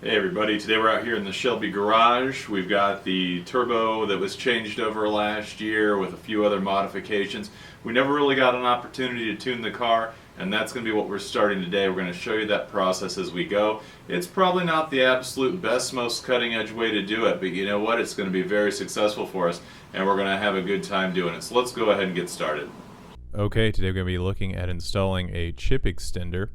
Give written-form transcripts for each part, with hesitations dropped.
Hey everybody, today we're out here in the Shelby garage. We've got the turbo that was changed over last year with a few other modifications. We never really got an opportunity to tune the car, and that's going to be what we're starting today. We're going to show you that process as we go. It's probably not the absolute best, most cutting edge way to do it, but you know what? It's going to be very successful for us, and we're going to have a good time doing it. So let's go ahead and get started. Okay, today we're going to be looking at installing a chip extender.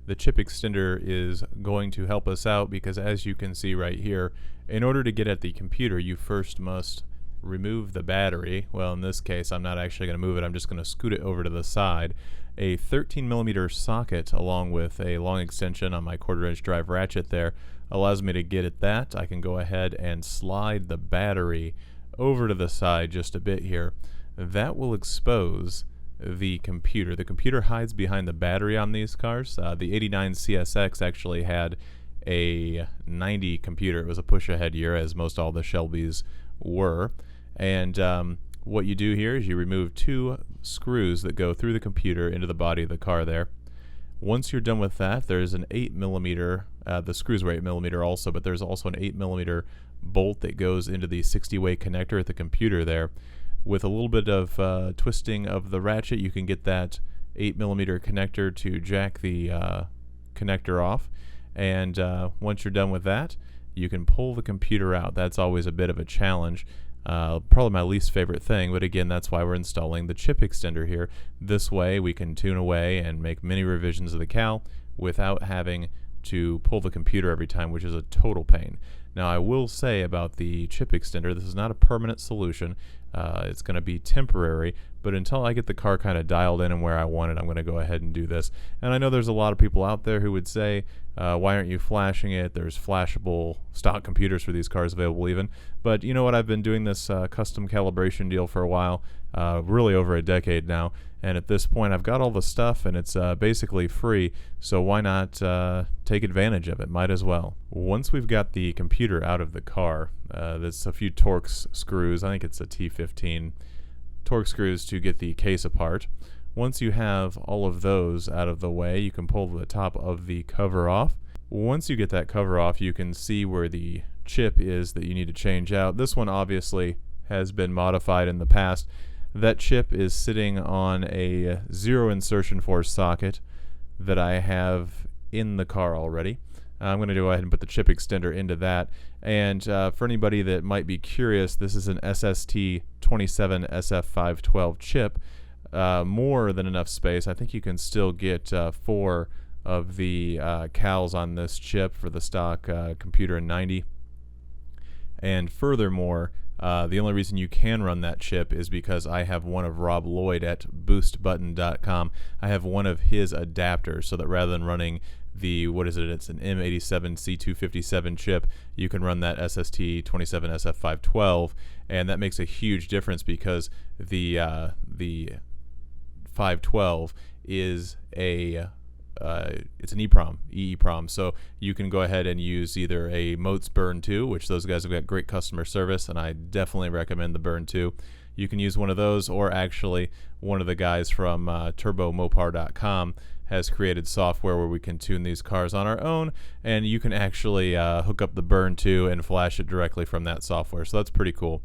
The chip extender is going to help us out because, as you can see right here, in order to get at the computer, you first must remove the battery. Well, in this case, I'm not actually going to move it. I'm just going to scoot it over to the side. A 13mm socket along with a long extension on my 1/4" drive ratchet there allows me to get at that. I can go ahead and slide the battery over to the side just a bit here. That will expose the computer. The computer hides behind the battery on these cars. The 89 CSX actually had a 90 computer. It was a push-ahead year, as most all the Shelbys were. And what you do here is you remove 2 screws that go through the computer into the body of the car there. Once you're done with that, there's an 8mm, the screws were 8mm also, but there's also an 8mm bolt that goes into the 60-way connector at the computer there. With a little bit of twisting of the ratchet, you can get that 8mm connector to jack the connector off. And once you're done with that, you can pull the computer out. That's always a bit of a challenge. Probably my least favorite thing, but again, that's why we're installing the chip extender here. This way we can tune away and make many revisions of the cal without having to pull the computer every time, which is a total pain. Now, I will say about the chip extender, this is not a permanent solution. It's going to be temporary, but until I get the car kind of dialed in and where I want it, I'm going to go ahead and do this. And I know there's a lot of people out there who would say, why aren't you flashing it? There's flashable stock computers for these cars available even. But you know what? I've been doing this custom calibration deal for a while, really over a decade now. And at this point, I've got all the stuff, and it's basically free, so why not take advantage of it? Might as well. Once we've got the computer out of the car, there's a few Torx screws. I think it's a T15 Torx screws to get the case apart. Once you have all of those out of the way, you can pull the top of the cover off. Once you get that cover off, you can see where the chip is that you need to change out. This one obviously has been modified in the past. That chip is sitting on a 0 insertion force socket that I have in the car already. I'm going to go ahead and put the chip extender into that. And for anybody that might be curious, this is an SST27SF512 chip. More than enough space. I think you can still get 4 of the cals on this chip for the stock computer in 90. And furthermore, the only reason you can run that chip is because I have one of Rob Lloyd at boostbutton.com. I have one of his adapters, so that rather than running the, it's an M87C257 chip, you can run that SST27SF512, and that makes a huge difference because the 512 is it's an EEPROM, so you can go ahead and use either a Motes Burn 2, which those guys have got great customer service, and I definitely recommend the Burn 2. You can use one of those, or actually one of the guys from turbomopar.com has created software where we can tune these cars on our own, and you can actually hook up the Burn 2 and flash it directly from that software, so that's pretty cool.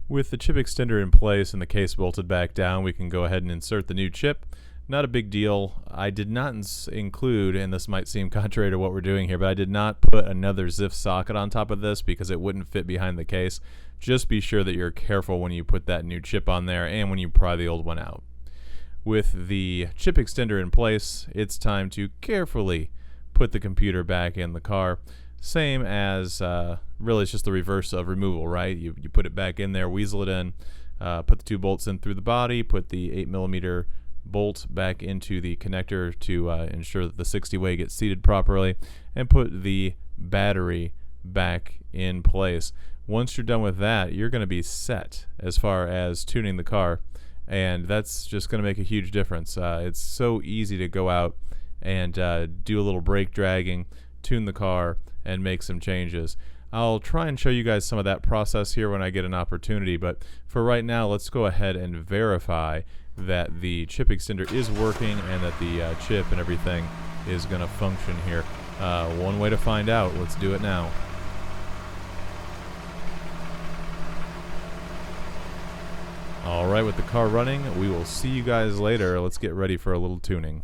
With the chip extender in place and the case bolted back down, we can go ahead and insert the new chip. Not a big deal. I did not include, and this might seem contrary to what we're doing here, but I did not put another ZIF socket on top of this because it wouldn't fit behind the case. Just be sure that you're careful when you put that new chip on there and when you pry the old one out. With the chip extender in place, it's time to carefully put the computer back in the car. Same as, really it's just the reverse of removal, right? You put it back in there, weasel it in, put the 2 bolts in through the body, put the 8mm bolt back into the connector to ensure that the 60-way gets seated properly, and put the battery back in place. Once you're done with that, you're going to be set as far as tuning the car, and that's just going to make a huge difference. It's so easy to go out and do a little brake dragging, tune the car, and make some changes. I'll try and show you guys some of that process here when I get an opportunity, but for right now, let's go ahead and verify that the chip extender is working and that the chip and everything is going to function here. One way to find out. Let's do it now. Alright, with the car running, we will see you guys later. Let's get ready for a little tuning.